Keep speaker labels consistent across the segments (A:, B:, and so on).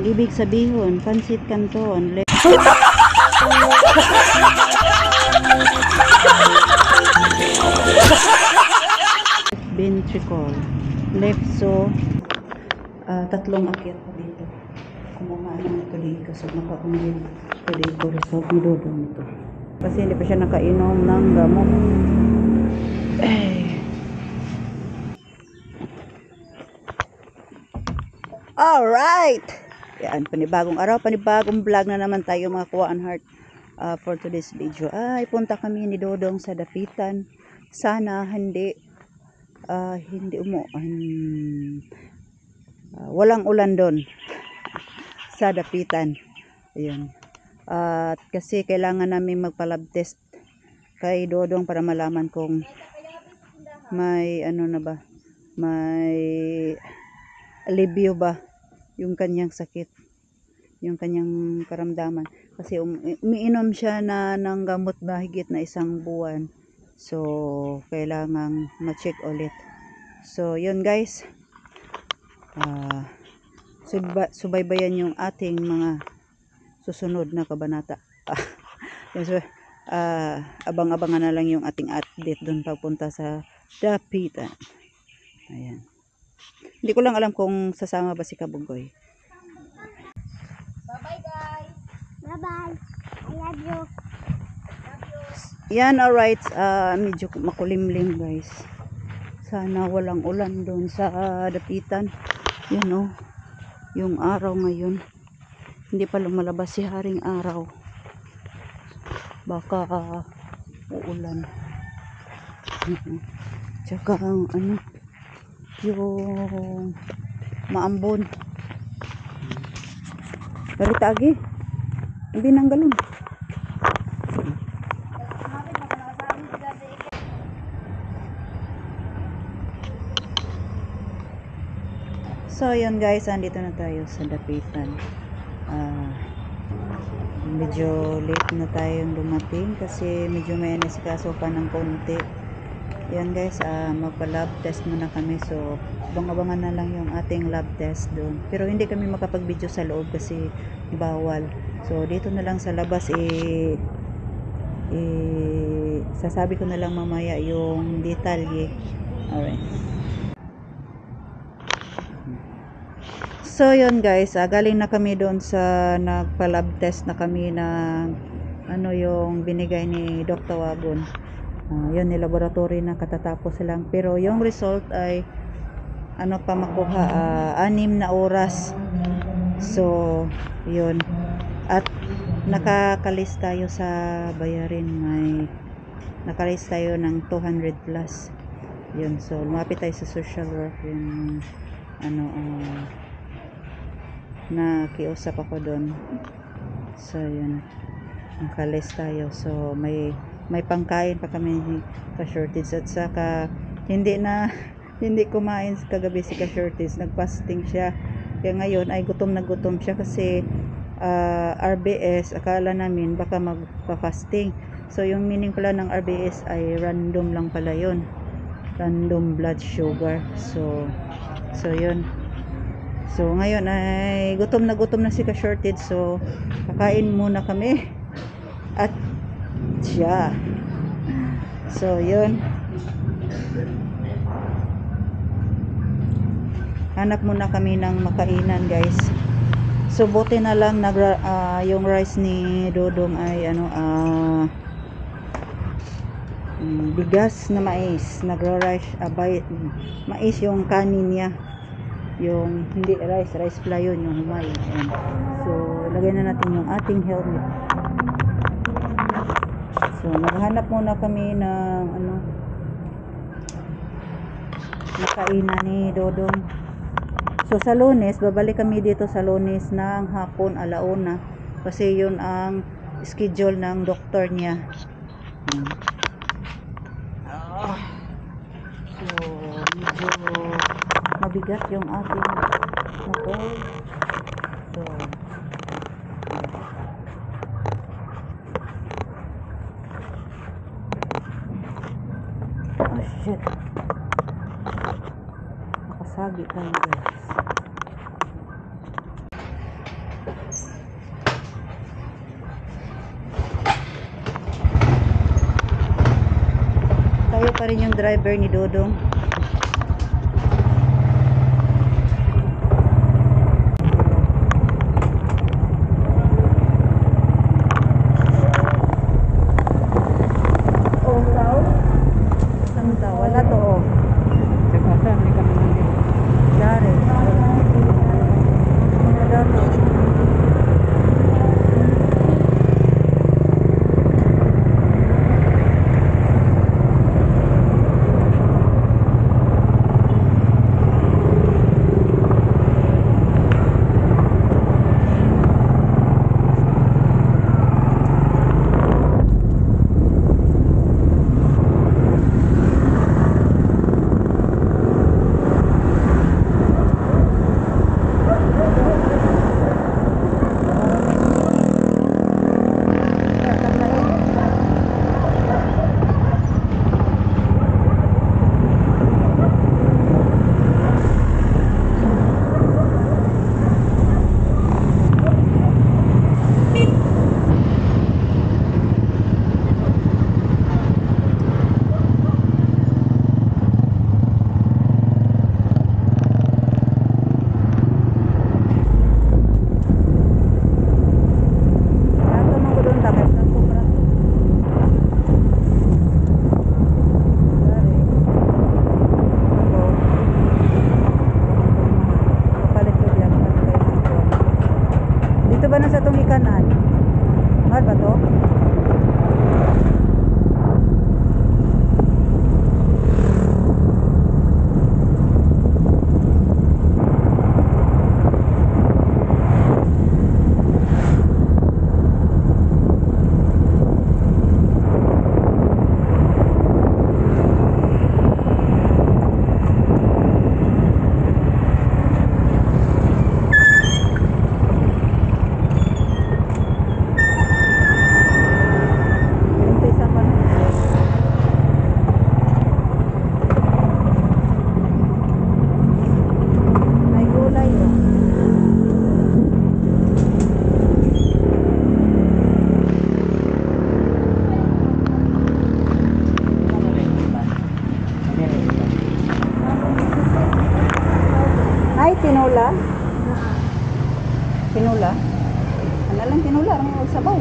A: ibig sabihin, Pansit Canton, ventricle, left. So, tatlong akyat ko dito. Kumuha ng tuloy kasi makakunin tuloy ko result ni Dodong ito. Kasi hindi pa siya nakainom ng gamot. Alright! Yan, panibagong araw, panibagong vlog na naman tayo mga Kuwaan Heart. For today's video ay punta kami ni Dodong sa dapitan. Sana hindi walang ulan doon sa dapitan. Ayun. At kasi kailangan namin magpa-lab test kay Dodong para malaman kung may may alibyo ba yung kanyang sakit, yung kanyang karamdaman. Kasi umiinom siya ng gamot mahigit na 1 buwan. So, kailangang ma-check ulit. So, yun guys. Subaybayan yung ating mga susunod na kabanata. So, abang-abangan na lang yung ating update doon pagpunta sa dapitan. Ayan. Hindi ko lang alam kung sasama ba si Kabugoy.
B: Bye-bye guys. Bye-bye. I love you.
A: Yan, alright. Medyo makulimlim guys. Sana walang ulan doon sa dapitan. Yun yung araw ngayon. Hindi pa lumalabas si Haring Araw. Baka uulan. Tsaka yung maambon. Galit agi. Hindi nang galon. So yun guys, andito na tayo sa dapitan. Medyo late na tayong dumating kasi medyo may nasikaso pa ng konti. Yan guys, magpa-lab test muna kami. So abang-abangan na lang yung ating lab test doon. Pero hindi kami makapag-video sa loob kasi bawal. So dito na lang sa labas sasabi ko na lang mamaya yung detalye. Alright. So yun guys, galing na kami doon sa nagpa-lab test na kami na yung binigay ni Dr. Wagon. Yun, ni laboratory na katatapos lang. Pero yung result ay pa makuha 6 na oras. So yun. At nakakalis tayo sa bayarin, may nakalis tayo ng 200 plus. Yun, so lumapit tayo sa social work, yung nakiusap ako doon. So yun, nakalis tayo. So may pangkain pa kami ka-shortage. At saka hindi kumain kagabi si ka-shortage, nag-fasting siya. Kaya ngayon ay gutom na gutom siya kasi RBS, akala namin baka magpa-fasting. So yung meaning pala ng RBS ay random lang pala yun, random blood sugar. So yun. So ngayon ay gutom na si ka-shortage. So kakain muna kami at siya. So yun, hanap muna kami ng makainan guys. So buti na lang yung rice ni Dodong ay bigas na mais. Nagra-rice mais yung kanin niya. Yung hindi rice pala yun, yung humay. So lagay na natin yung ating helmet. So maghanap muna kami ng nakainan ni Dodong. So sa Lunes, babalik kami dito sa Lunes ng hapon 1:00 kasi yun ang schedule ng doktor niya. So medyo mabigat yung ating motor. So shit, nakasagi tayo guys. driver ni Dodong. Samta, wala to oh. Dari. Ada to. Dito ba na sa itong ikanan? Mahal ba to? Ay, tinola. Tinola. Ano lang tinola, ang magsabaw.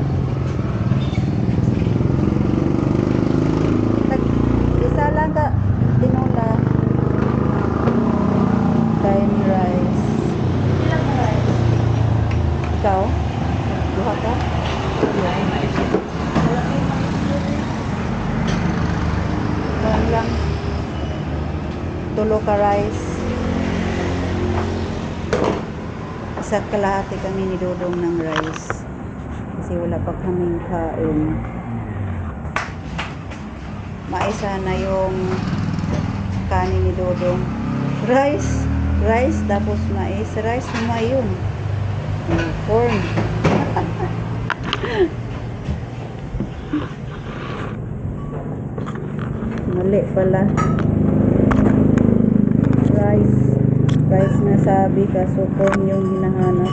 A: Isa lang ka tinola. Tiny rice.
B: Ilang rice?
A: Ikaw? Duha ka? One lang. Tulo ka rice. Isa't kalahati kami ni Dodong ng rice kasi wala pa kaming kain. Maisa na yung kanin ni Dodong. Rice tapos mais. Rice na yun. Corn. Mali pala. Rice na sabi kaso corn yung hinahanap.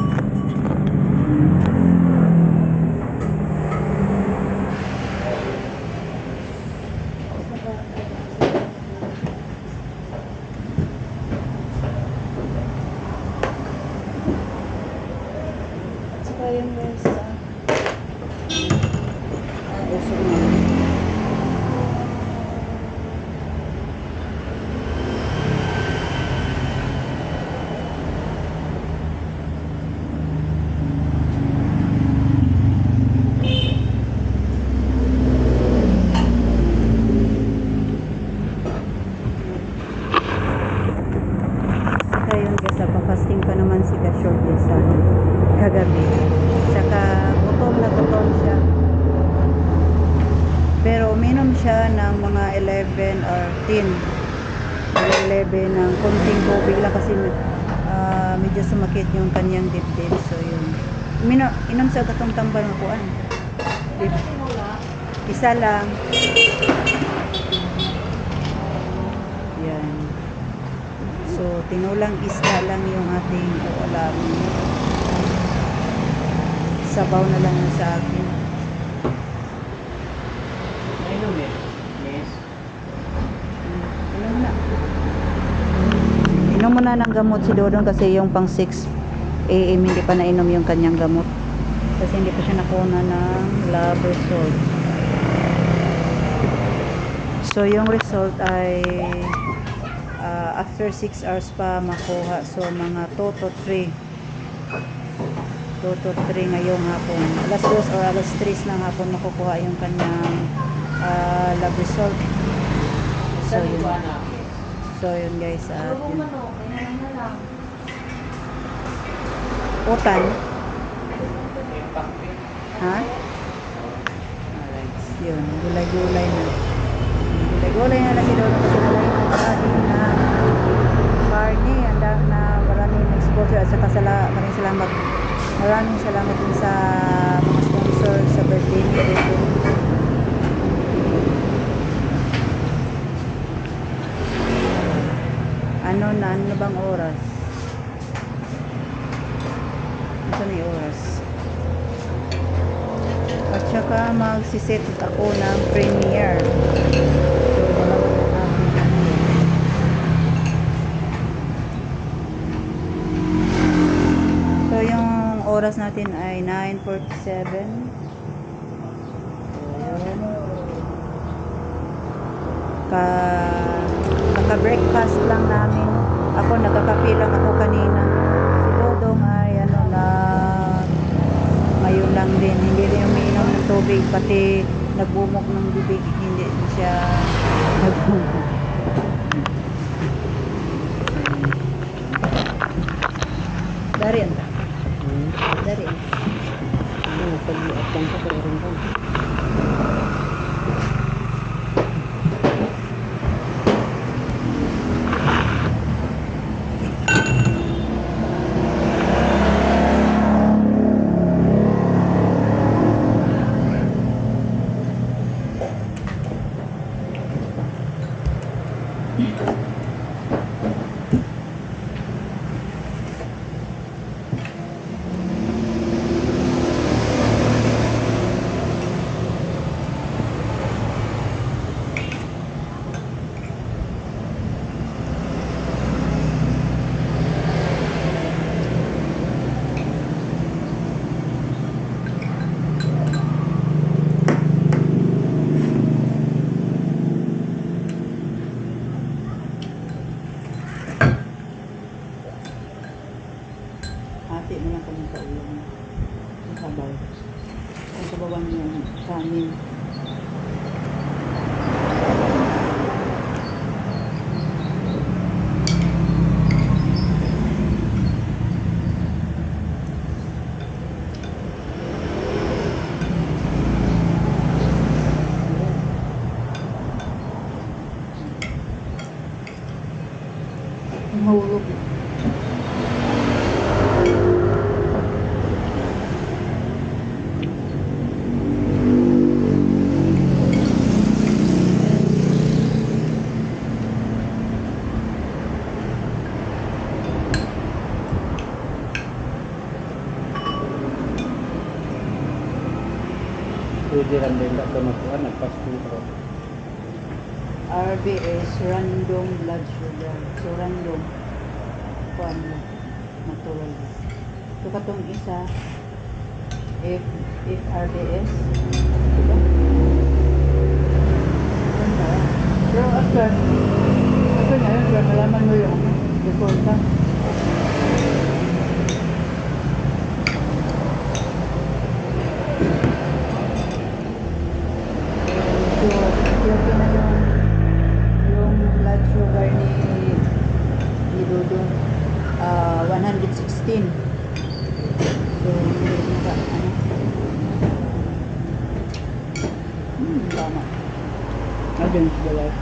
B: Saka yung rice.
A: Usok na. Ayun, kasi pa-fasting pa naman si Ka-Shorty sa kagabi. Tsaka gutom na gutom siya. Pero uminom siya ng mga 11 or 10. 11 ng konting tubig lang kasi medyo sumakit yung kanyang dibdib. So yun. Inom siya katong tambal ng kuan. Isa lang. Yan. So, tinulang isda lang yung ating ulam. Sabaw na lang yun sa akin. Inom muna ng gamot si Dodong kasi yung pang 6 AM hindi pa nainom yung kanyang gamot. Kasi hindi pa siya nakuna ng lab result. So yung result ay after 6 hours pa makuha. So mga 2 to 3 ngayong hapon. Alas 2 or alas 3 ng hapon makukuha yung kanyang lab result. So yun guys. Yun. Utan. Ha? Yun. Gulay-gulay na. Gulay-gulay na lang si Dodo kasi nalagay ng marami na karne. Handa na maraming sponsor at saka maraming salamat din sa mga sponsor sa birthday ni Dodo. Ano bang oras? Ito na yung oras. At saka magsiset ako ng premiere. So, dalawa yung aking ano. So, yung oras natin ay 9:47. Kaka-breakfast lang namin. Ako, nagkakape lang ako kanina. Si Dodong ay ngayon lang din. Hindi rin umiinom ng tubig. Pati nagbumok ng bibig. Hindi siya nagbumok. Darin. Darin. Pag-iat lang ko pero rin ko. Hati mo lang kami sa ulam. Ang sabaw. Ang sabawan yung kanin. Mahulog.
C: Pwede lang din ka makuha, nagpasting ko.
A: RBS, random blood sugar. So, random. Kuan mo. Natural. So, katong isa, if RBS, diba? Ganda. Pero after na yun, malaman mo yung before ka. Ito na yung blood sugar ni Dodo 116. So tama.
C: Against the light.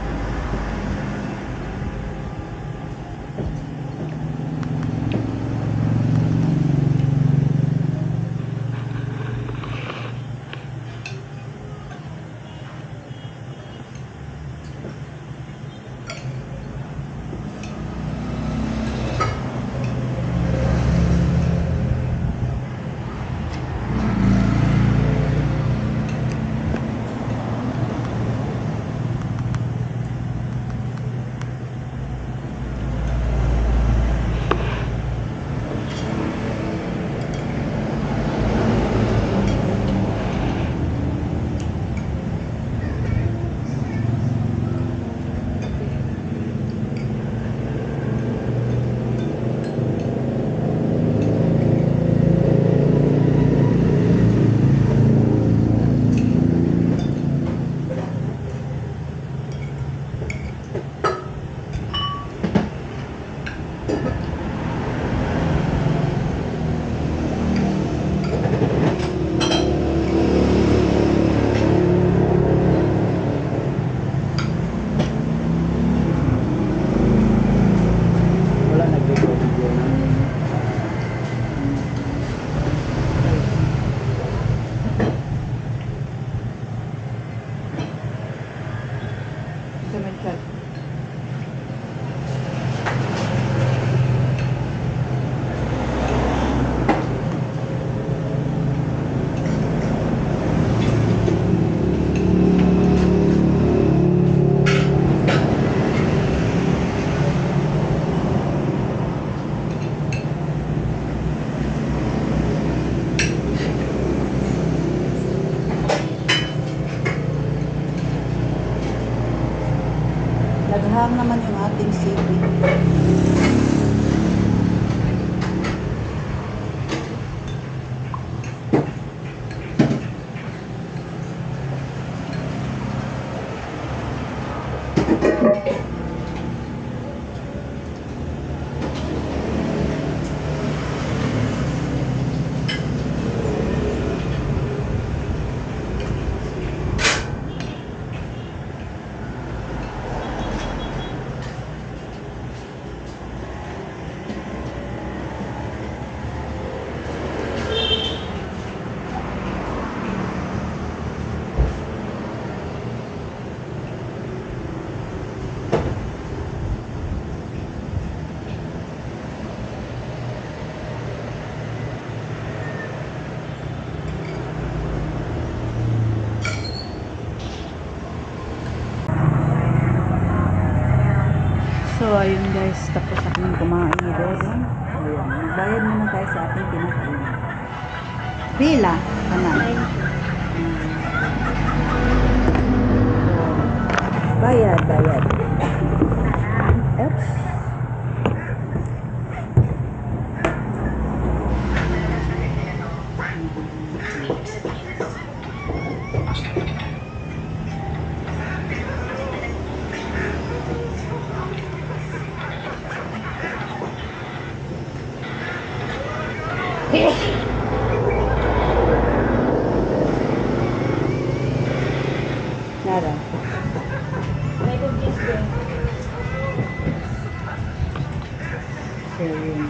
A: City. So, ayun guys, tapos na kaming kumain ni Dodong. Ayun, magbayad muna tayo sa ating kinakain. Pila? Ano? Bayad, bayad. Oops. Nara.
B: May cookies din.
A: So, yun.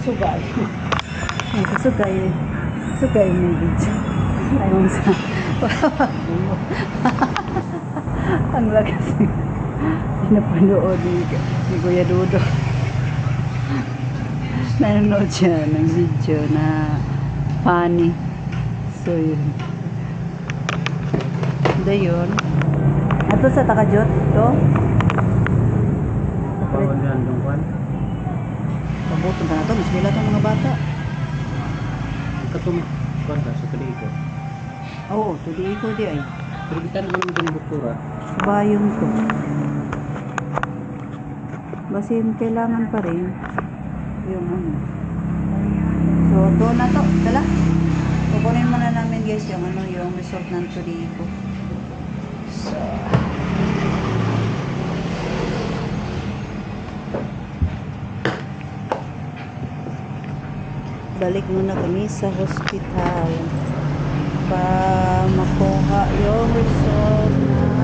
A: Sugay. Ay, sugay. Sugay may video. Ayaw sa... Ang lakas. Pinapanood ni Kuya Dudo. Nanonood siya ng video na funny. So, yun. Ito yun. Ito sa Takajot. Ito.
C: Bawal yan dong kwan.
A: Pabuton pa na ito. Mas nila itong mga bata.
C: Katung kwan ka sa tuloy ko.
A: Oo, tuloy ko di ay.
C: Pero kita naman ng bukura.
A: Bayong to. Basin kailangan pa rin yung ano. So, ito na to. Dala. Kukunin muna namin guys yung ano, yung result ng Turico. So, balik muna kami sa hospital para makuha yung result ng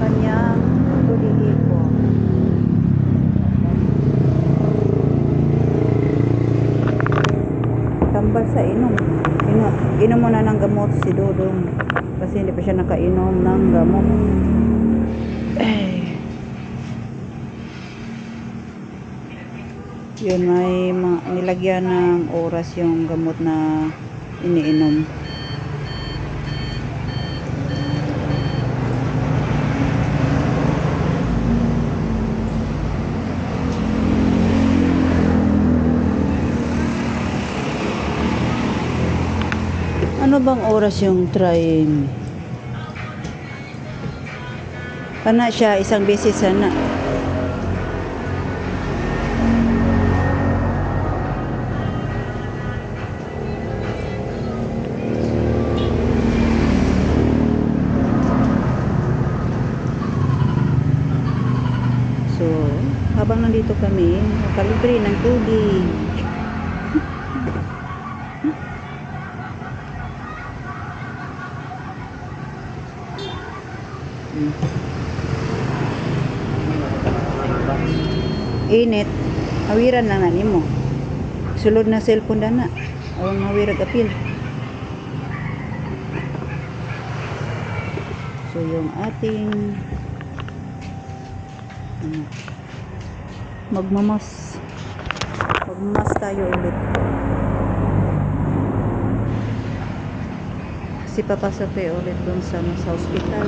A: kanyang Turico. Tambal sa inom. Inom muna ng gamot si Dodong kasi hindi pa siya nakainom ng gamot. Yun, may nilagyan ng oras yung gamot na iniinom. Ano bang oras yung trying? Pana siya, isang beses sana. So, habang nandito kami, kalibre ng tubig. Init, hawiran lang na nimo. Sulod na cellphone dana. Awang hawirag apil. So yung ating magmamas tayo ulit. Kasi papasok tayo ulit dun sa hospital.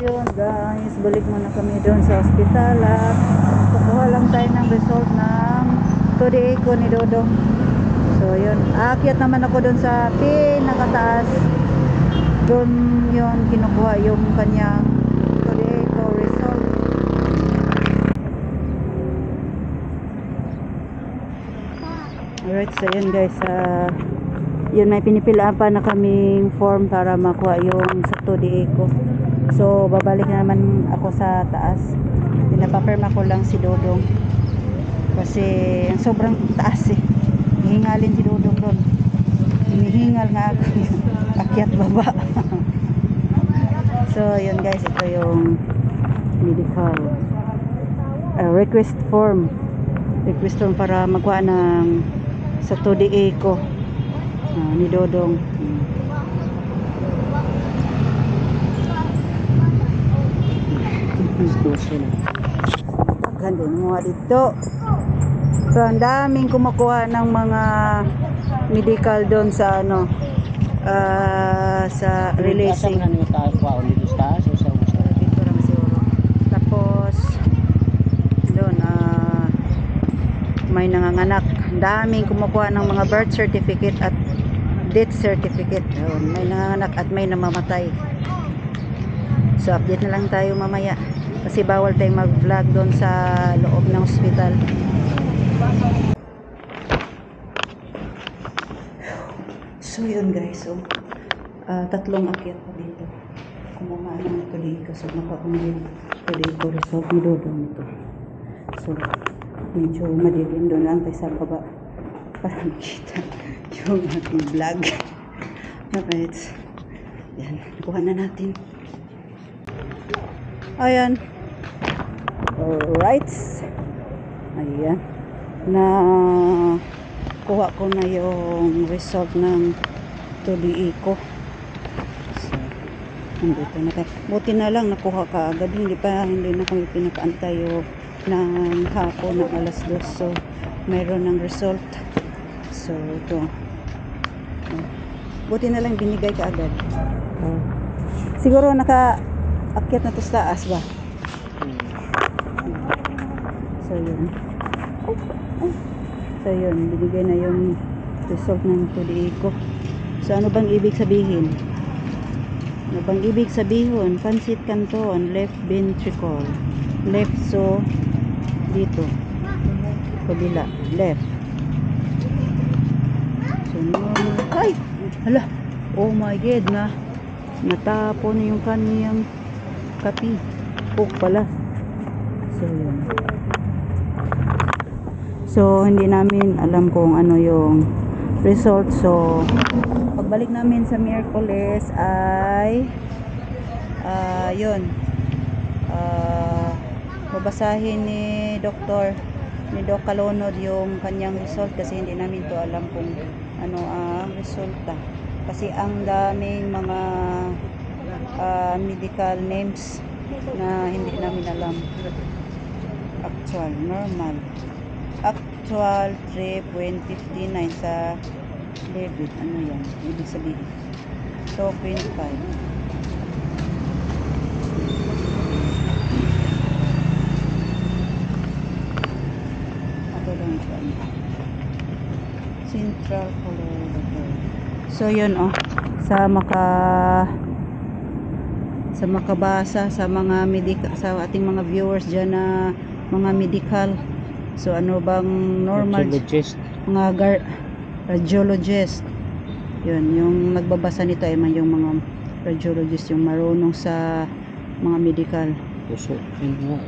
A: yun guys, balik muna kami doon sa ospital at kukuha lang tayo ng result ng 2D echo ni Dodong. So yun, aakyat naman ako doon sa pinakataas. Doon yun kinukuha yung kanyang 2D echo result. Alright, so yun guys, yun may pinipilaan pa na kaming form para makuha yung sa 2D echo. So babalik na naman ako sa taas. Pinapapirma ko lang si Dodong kasi ang sobrang taas eh. Hihingalin si Dodong doon. Hinihingal nga ako. Akyat baba. So yun guys, ito yung medical request form para magkuha ng sa 2D echo ni Dodong. Ganda mo dito. So ang daming kumukuha ng mga medical doon sa ano sa releasing. Dito lang siguro. Tapos doon may nanganganak. Ang daming kumukuha ng mga birth certificate at death certificate. Doon, may nanganganak at may namamatay. So update na lang tayo mamaya kasi bawal tayong mag-vlog doon sa loob ng hospital. So yun guys, so tatlong akyat pa dito. Kumuha ng tuloy kasi makakunin tuloy ko result ni Dodong nito. So medyo madilim doon lang tayo sa baba para makita yung ating vlog. Alright, yan, kuha na natin. Ayan. Alright. Ayan. Na kuha ko na yung result ng 2D echo. So, nandito na tayo. Buti na lang nakuha ka agad. Hindi na kami pinakaantay ng hapon ng alas 2. So, mayroon ng result. So, ito. Buti na lang binigay ka agad. Siguro akyat na to sa taas ba? So yun. So yun, binigay na yung result ng 2D echo. So ano bang ibig sabihin? Ano bang ibig sabihin? Pancit canton, left ventricle. Left, so dito. Kabila, left. So normal. Ay! Hala! Oh my God, natapon yung kaniyang kapi. Pala. So yun. So hindi namin alam kung ano yung result. So pagbalik namin sa Miyerkules ay yun. Babasahin ni Doc Calonod yung kanyang result kasi hindi namin to alam kung ano ang resulta. Kasi ang daming mga medical names na hindi namin alam. Actual, normal, actual trip 2059 sa debit. Ano yan? Ibig sabihin 2.5. Ako lang ito. Central Colorado. So yun sa makabasa sa mga sa ating mga viewers dyan na mga medical. So ano bang normal
C: Radiologist.
A: Mga radiologist. Yun, yung nagbabasa nito ay yung mga radiologist, yung marunong sa mga medical.
C: Puso.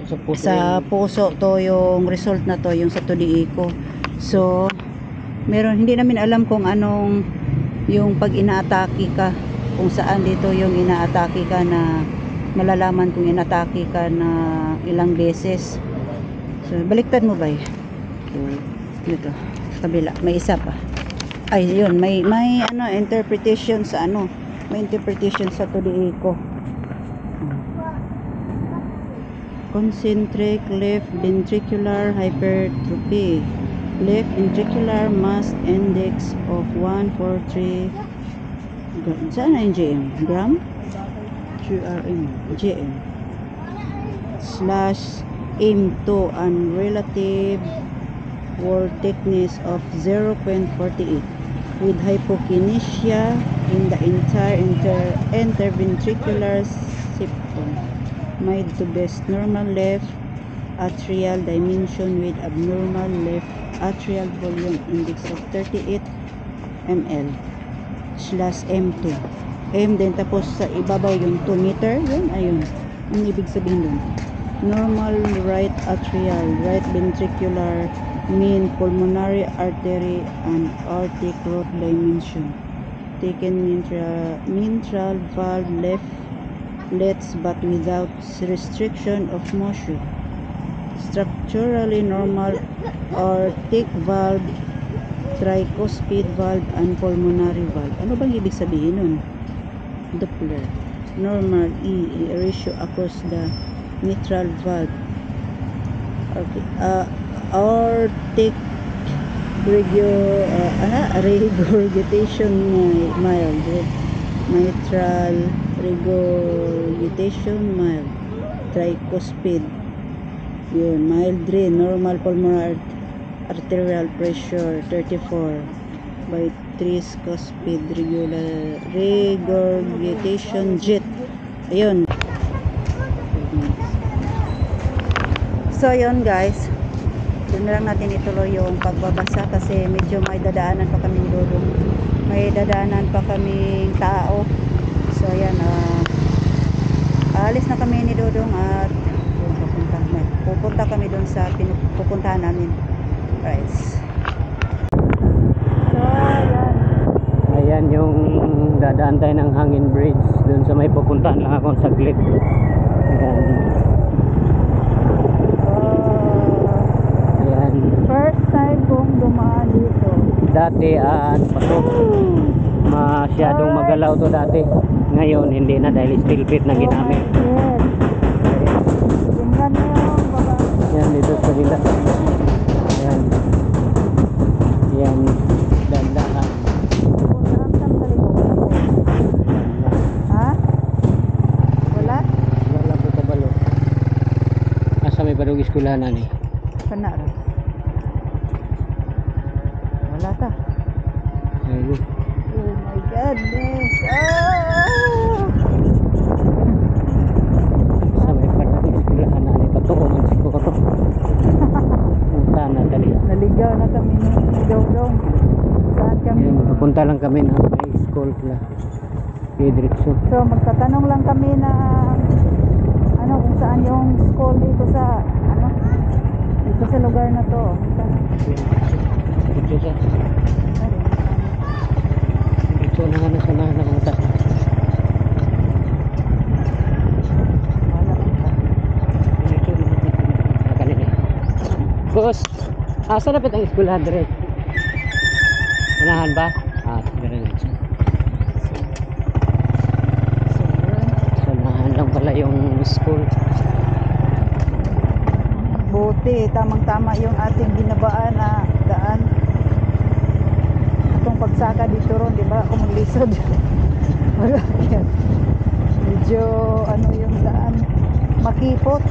C: Sa puso.
A: Sa puso to yung result na to, yung sa 2D echo. So hindi namin alam kung anong yung pag inaatake ka, kung saan dito yung inaatake ka na malalaman kung inaatake ka na ilang beses. So baliktad mo ba dito kabila may isa pa. Ay yun, may interpretation sa may interpretation sa 2D echo. Concentric left ventricular hypertrophy, left ventricular mass index of 143. Saan na yung GM? Gram? GM slash M2 and relative wall thickness of 0.48 with hypokinesia in the entire interventricular septum. Mid to best normal left atrial dimension with abnormal left atrial volume index of 38 ml slash M2. M din tapos sa ibabaw yung 2 meter. Yun, ayun. Ang ibig sabihin dun. Normal right atrial, right ventricular, mean pulmonary artery and aortic root dimension. Taken mitral valve lets but without restriction of motion. Structurally normal aortic valve, tricuspid valve, and pulmonary valve. Ano bang ibig sabihin nun? Doppler. Normal ratio across the mitral valve. Okay. Aortic regurgitation mild. Mitral regurgitation mild. Tricuspid. Yun, mild rin. Normal pulmonary arterial pressure 34 by tricuspid regurgitation jet. Ayun. So yun guys, doon na lang natin ituloy yung pagbabasa kasi medyo may dadaanan pa kaming dudong, may dadaanan pa kaming tao. So ayan, alis na kami ni Dudong at pupunta kami doon sa pupuntahan namin guys. So
C: Ayan yung dadaan tayo ng hangin bridge. Doon sa may pupuntahan lang akong saglit. Ayan. Ayan.
A: First time kong dumaan dito.
C: Dati patok. Masyadong magalaw to dati. Ngayon hindi na dahil steel plate na ginamit.
A: Yes. Tingnan mo yung baba.
C: Ayan dito sa gila. Ayan. Ayan. Dandahan.
A: Ha? Wala?
C: Wala po kabalo. Asa may barog eskwelahan ni?
A: Kana ra. Wala ta.
C: Ayun.
A: Oh my goodness.
C: Sa may barog eskwelahan ni patuon si ko to. Punta na dali.
A: Naligaw na kami ni Dodong. Saan kami?
C: Ayan, pupunta lang kami na high school pala. Diretso.
A: So magtatanong lang kami na ano kung saan yung school dito sa dito sa lugar na to.
C: Diretso sa. Diretso na nga na sa nakakita. Diretso na nga kanina. Boss, asa na ang eskwelahan dire? Unahan ba? Diretso. Unahan lang pala yung school.
A: Buti, tamang-tama yung ating ginabaan na daan. Itong pagsaka dito ron, di ba? Kung maglisod. Medyo yung daan makipot.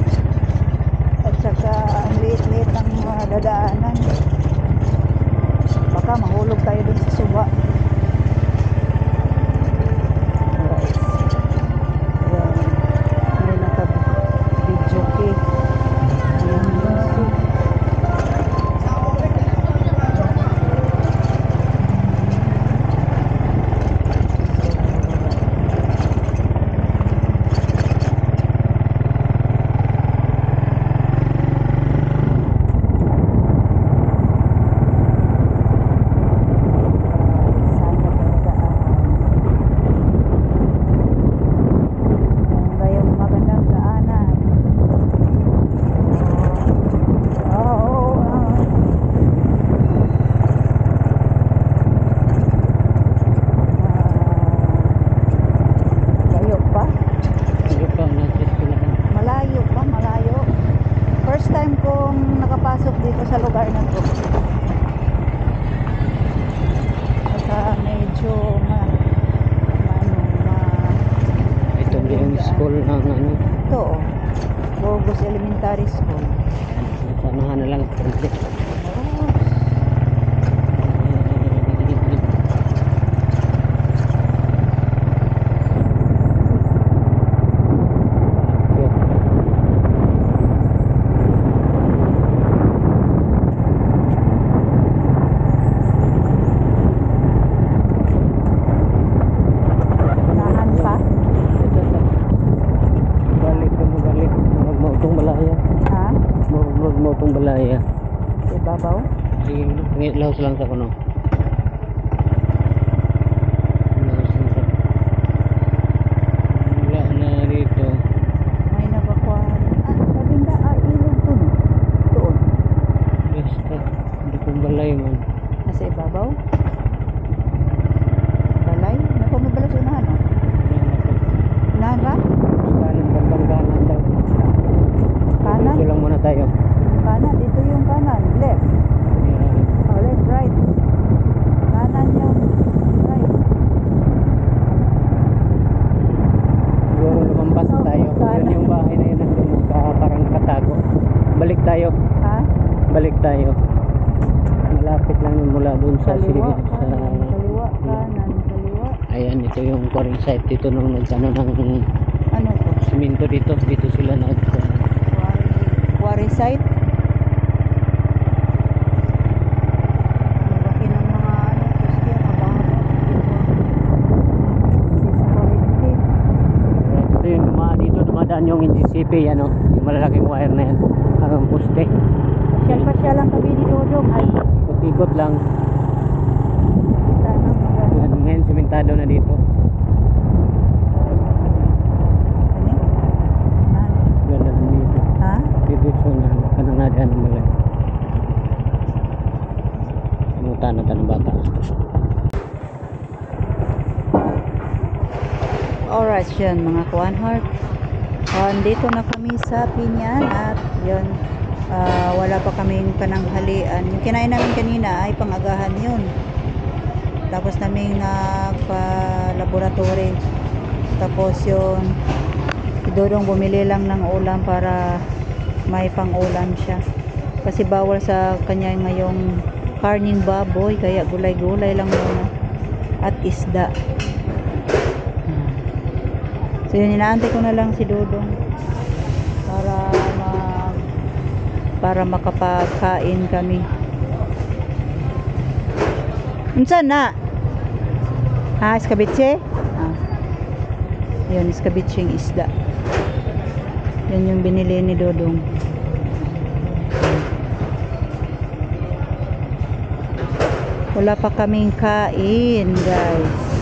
A: At saka ang liit-liit ng mga dadaanan. Baka mahulog tayo dun sa suba. Alright. May naka-video key.
C: school ng ano.
A: Ito, oh. Burgos Elementary School.
C: Sanahan na lang.
A: Unahan pa.
C: Balik ka mo, balik. Magmautong balaya.
A: Ha?
C: Magmautong balaya.
A: Sa ibabaw?
C: Sige, pangitlaw lang sa kuno. Wala na dito.
A: May nabakuan. Kabinda, ilog dun. Doon.
C: Basta, hindi kong balay man.
A: Nasa ibabaw? Balay? Napamubalas unahan, oh. Unahan ba?
C: Kanan, bandang kanan daw.
A: Kanan?
C: Dito lang muna tayo.
A: Kanan, dito yung kanan. Left. Oh, left, right. Kanan yung right.
C: Siguro lumampas na tayo.
A: Kanan.
C: Yun yung bahay na yun nandun parang nakatago. Balik tayo.
A: Ha?
C: Balik tayo. Malapit lang yun mula dun sa
A: Kaliwa,
C: sa
A: kanan, kaliwa, kanan, kaliwa.
C: ayan, ito yung quarry site dito nung nagkano ng
A: Ano to?
C: siminto dito. Dito sila
A: Quarry site? Ang laki ng mga ano, poste, mabaho.
C: ito yung dito dumadaan yung NGCP, ano, yung malalaking wire na yan hanggang poste.
A: Pasyal lang kami ni Dodong. Ay,
C: Ikot lang.
A: kita ng mga
C: Yan, ngayon simentado na dito.
A: ano?
C: Ganda lang dito.
A: Ha?
C: Dito na kanang nadaan ng balay. Simutan na tanong bata.
A: Alright, yun mga kuan heart. Dito na kami sa Pinyan at yun, wala pa kaming pananghalian. Yung kinain namin kanina ay pangagahan yun. Tapos namin nagpa-laboratory. Tapos yun, si Dodong bumili lang ng ulam para may pang-ulam siya. Kasi bawal sa kanya ngayong karning baboy, kaya gulay-gulay lang muna. At isda. So yun, inaantay ko na lang si Dodong para makapagkain kami. Unsa na? Ha, iskabitse? Ah. Yun, iskabitseng isda. Yan yung binili ni Dodong. Wala pa kaming kain, guys.